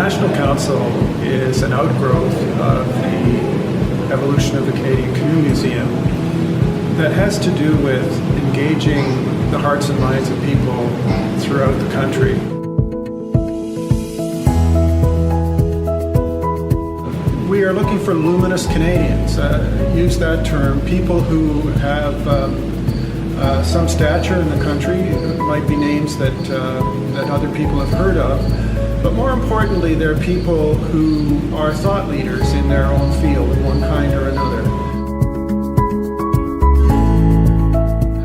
National Council is an outgrowth of the evolution of the Canadian Canoe Museum that has to do with engaging the hearts and minds of people throughout the country. We are looking for luminous Canadians. Use that term. People who have some stature in the country. It might be names that other people have heard of. But more importantly, they're people who are thought leaders in their own field of one kind or another.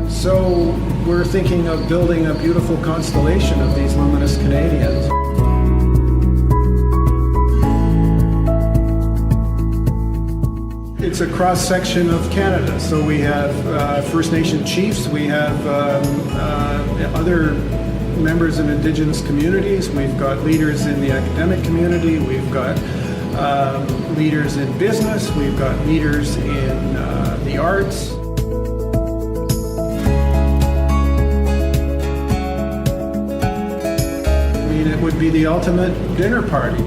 So we're thinking of building a beautiful constellation of these luminous Canadians. It's a cross-section of Canada. So we have First Nation chiefs, we have other members of Indigenous communities, we've got leaders in the academic community, we've got leaders in business, we've got leaders in the arts. I mean, it would be the ultimate dinner party.